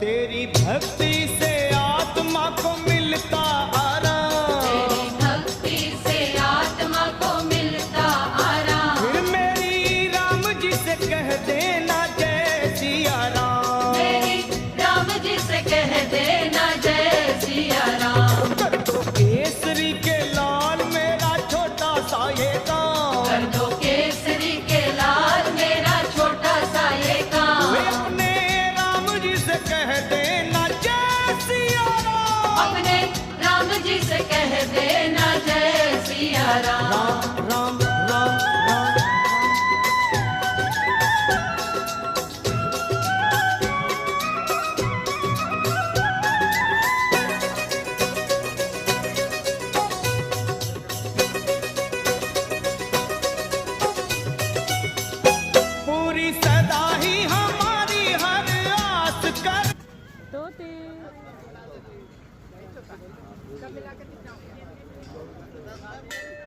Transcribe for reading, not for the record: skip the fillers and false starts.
तेरी भक्ति से आत्मा को मिलता आराम, तेरी भक्ति से आत्मा को मिलता आराम। फिर मेरी राम जी से कह देना जय सिया राम, मेरी राम जी से कह देना जय सिया राम। कर दो केसरी के लाल मेरा छोटा सा ये काम, कर दो केसरी के लाल मेरा छोटा सा ये काम। वे अपने राम जी से कह देना जय सिया राम, अपने राम जी से कह देना जय सिया राम। राम राम राम राम। पूरी सदा ही हमारी हर आस कर तो